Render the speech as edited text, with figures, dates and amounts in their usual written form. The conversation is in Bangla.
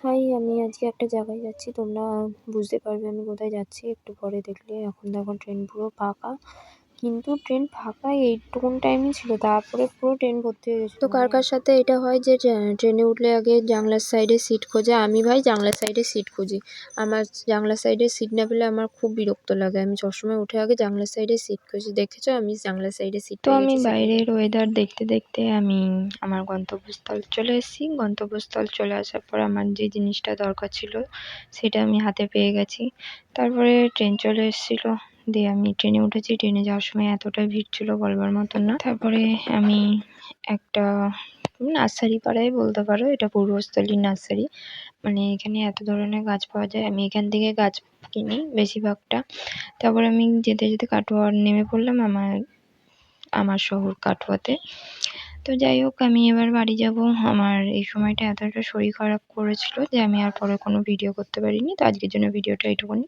হাই, আমি আজকে একটা জায়গায় যাচ্ছি। তোমরা বুঝতে পারবে আমি কোথায় যাচ্ছি একটু পরে দেখলে। এখন দেখো ট্রেন পুরো ফাঁকা। কিন্তু ট্রেন ফাঁকা এইটুকুন টাইমই ছিল, তারপরে পুরো ট্রেন ভর্তি হয়ে গেছিলো। তো কার কার সাথে এটা হয় যে ট্রেনে উঠলে আগে জানলার সাইডে সিট খোঁজে? আমি ভাই জানলার সাইডে সিট খুঁজি। আমার জানলার সাইডে সিট না পেলে আমার খুব বিরক্ত লাগে। আমি সবসময় উঠে আগে জানলার সাইডে সিট খুঁজি। দেখেছো আমি জানলার সাইডে সিট তো আমি বাইরের ওয়েদার দেখতে দেখতে আমি আমার গন্তব্যস্থল চলে এসেছি। গন্তব্যস্থল চলে আসার পর আমার যে জিনিসটা দরকার ছিল সেটা আমি হাতে পেয়ে গেছি। তারপরে ট্রেন চলে এসেছিলো, দিয়ে আমি ট্রেনে উঠেছি। ট্রেনে যাওয়ার সময় এতটা ভিড় ছিল বলবার মতন না। তারপরে আমি একটা নার্সারি পাড়ায় বলতে পারো, এটা পূর্বস্থলী নার্সারি, মানে এখানে এত ধরনের গাছ পাওয়া যায়। আমি এখান থেকে গাছ কিনি বেশিরভাগটা। তারপরে আমি যেতে যেতে কাটোয়া নেমে পড়লাম আমার শহর কাটোয়াতে। তো যাই হোক, আমি এবার বাড়ি যাব। আমার এই সময়টা এতটা শরীর খারাপ করেছিল যে আমি আর পরে কোনো ভিডিও করতে পারিনি। তো আজকের জন্য ভিডিওটা এইটুকুনি।